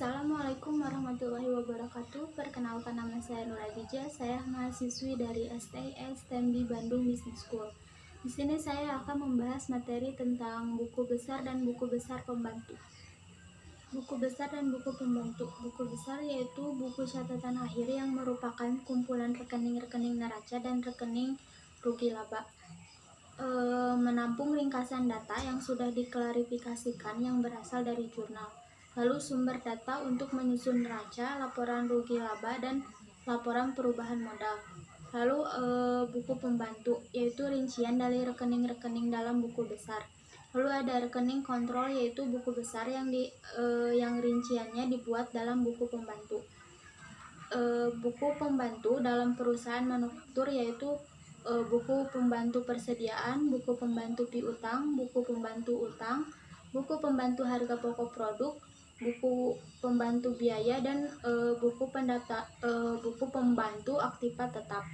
Assalamualaikum warahmatullahi wabarakatuh. Perkenalkan, nama saya Nur Adija. Saya mahasiswi dari STIS STEM di Bandung Business School. Di sini saya akan membahas materi tentang buku besar dan buku besar pembantu. Buku besar dan buku pembantu. Buku besar yaitu buku catatan akhir yang merupakan kumpulan rekening-rekening neraca dan rekening rugi laba. Menampung ringkasan data yang sudah diklarifikasikan yang berasal dari jurnal. Lalu sumber data untuk menyusun neraca, laporan rugi laba, dan laporan perubahan modal. Lalu buku pembantu, yaitu rincian dari rekening-rekening dalam buku besar. Lalu ada rekening kontrol, yaitu buku besar yang rinciannya dibuat dalam buku pembantu. Buku pembantu dalam perusahaan manufaktur yaitu buku pembantu persediaan, buku pembantu piutang, buku pembantu utang, buku pembantu harga pokok produk, buku pembantu biaya, dan buku pembantu aktiva tetap.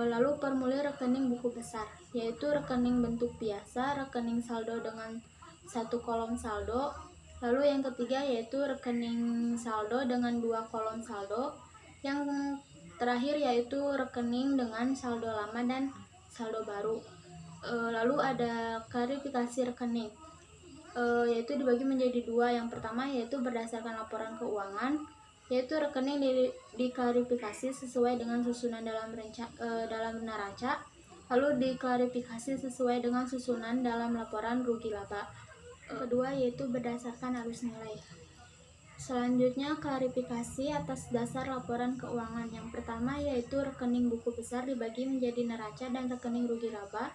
Lalu formulir rekening buku besar, yaitu rekening bentuk biasa, rekening saldo dengan satu kolom saldo. Lalu yang ketiga yaitu rekening saldo dengan 2 kolom saldo. Yang terakhir yaitu rekening dengan saldo lama dan saldo baru. Lalu ada klarifikasi rekening, yaitu dibagi menjadi dua. Yang pertama yaitu berdasarkan laporan keuangan, yaitu rekening diklarifikasi sesuai dengan susunan dalam neraca, lalu diklarifikasi sesuai dengan susunan dalam laporan rugi laba. Kedua yaitu berdasarkan arus nilai. Selanjutnya klarifikasi atas dasar laporan keuangan. Yang pertama yaitu rekening buku besar dibagi menjadi neraca dan rekening rugi laba.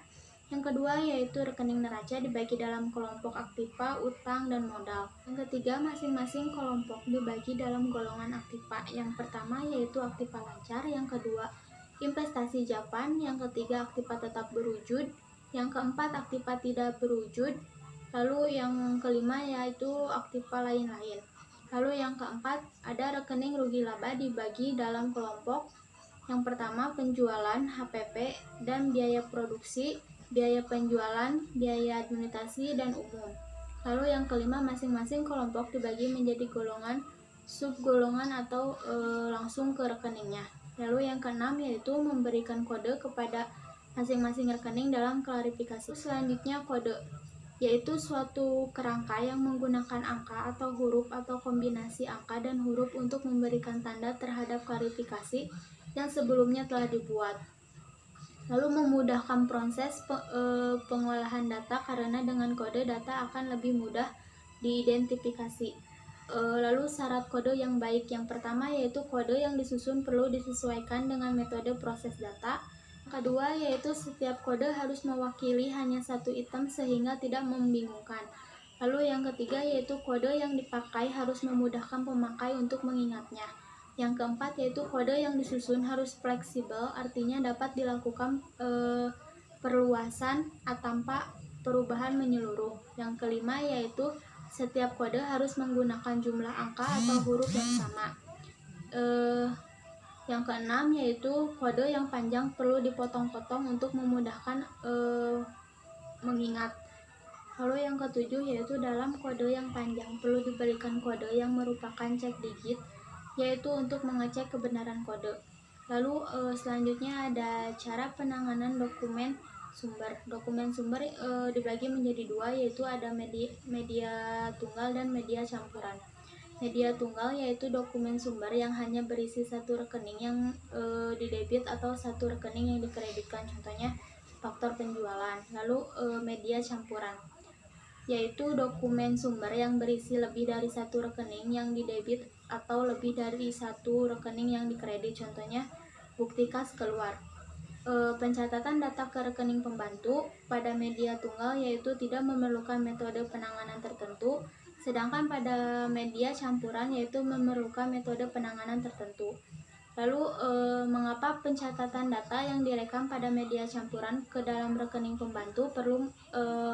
Yang kedua yaitu rekening neraca dibagi dalam kelompok aktiva, utang, dan modal. Yang ketiga, masing-masing kelompok dibagi dalam golongan aktiva. Yang pertama yaitu aktiva lancar, yang kedua investasi Japan, yang ketiga aktiva tetap berwujud, yang keempat aktiva tidak berwujud, lalu yang kelima yaitu aktiva lain-lain. Lalu yang keempat ada rekening rugi laba dibagi dalam kelompok. Yang pertama penjualan, HPP, dan biaya produksi, biaya penjualan, biaya administrasi, dan umum. Lalu yang kelima masing-masing kelompok dibagi menjadi golongan, subgolongan, atau langsung ke rekeningnya. Lalu yang keenam yaitu memberikan kode kepada masing-masing rekening dalam klarifikasi. Selanjutnya kode, yaitu suatu kerangka yang menggunakan angka atau huruf atau kombinasi angka dan huruf untuk memberikan tanda terhadap klarifikasi yang sebelumnya telah dibuat. Lalu memudahkan proses pengolahan data karena dengan kode data akan lebih mudah diidentifikasi. Lalu syarat kode yang baik, yang pertama yaitu kode yang disusun perlu disesuaikan dengan metode proses data. Kedua yaitu setiap kode harus mewakili hanya satu item sehingga tidak membingungkan. Lalu yang ketiga yaitu kode yang dipakai harus memudahkan pemakai untuk mengingatnya. Yang keempat yaitu kode yang disusun harus fleksibel, artinya dapat dilakukan perluasan tanpa perubahan menyeluruh. Yang kelima yaitu setiap kode harus menggunakan jumlah angka atau huruf yang sama. Yang keenam yaitu kode yang panjang perlu dipotong-potong untuk memudahkan mengingat. Lalu yang ketujuh yaitu dalam kode yang panjang perlu diberikan kode yang merupakan cek digit, yaitu untuk mengecek kebenaran kode. Lalu selanjutnya ada cara penanganan dokumen sumber. Dokumen sumber dibagi menjadi dua, yaitu ada media tunggal dan media campuran. Media tunggal yaitu dokumen sumber yang hanya berisi satu rekening yang didebit atau satu rekening yang dikreditkan, contohnya faktor penjualan. Lalu media campuran yaitu dokumen sumber yang berisi lebih dari satu rekening yang didebit atau lebih dari satu rekening yang dikredit, contohnya bukti kas keluar. Pencatatan data ke rekening pembantu pada media tunggal yaitu tidak memerlukan metode penanganan tertentu, sedangkan pada media campuran yaitu memerlukan metode penanganan tertentu. Lalu mengapa pencatatan data yang direkam pada media campuran ke dalam rekening pembantu perlu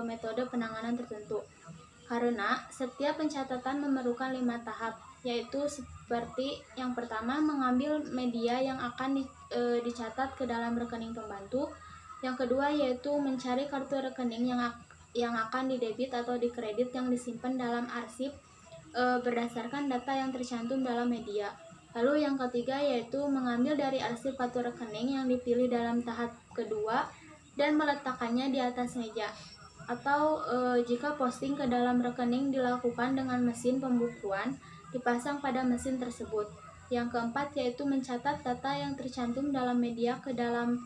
metode penanganan tertentu? Karena setiap pencatatan memerlukan 5 tahap, yaitu seperti yang pertama mengambil media yang akan dicatat ke dalam rekening pembantu. Yang kedua yaitu mencari kartu rekening yang akan didebit atau dikredit yang disimpan dalam arsip berdasarkan data yang tercantum dalam media. Lalu yang ketiga yaitu mengambil dari arsip kartu rekening yang dipilih dalam tahap kedua dan meletakkannya di atas meja. Atau jika posting ke dalam rekening dilakukan dengan mesin pembukuan, dipasang pada mesin tersebut. Yang keempat yaitu mencatat data yang tercantum dalam media ke dalam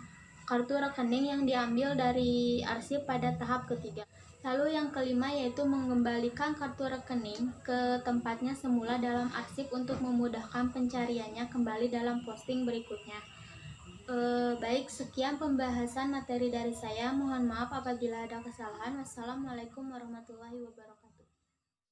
kartu rekening yang diambil dari arsip pada tahap ketiga. Lalu yang kelima yaitu mengembalikan kartu rekening ke tempatnya semula dalam arsip untuk memudahkan pencariannya kembali dalam posting berikutnya. Baik, sekian pembahasan materi dari saya. Mohon maaf apabila ada kesalahan. Wassalamualaikum warahmatullahi wabarakatuh.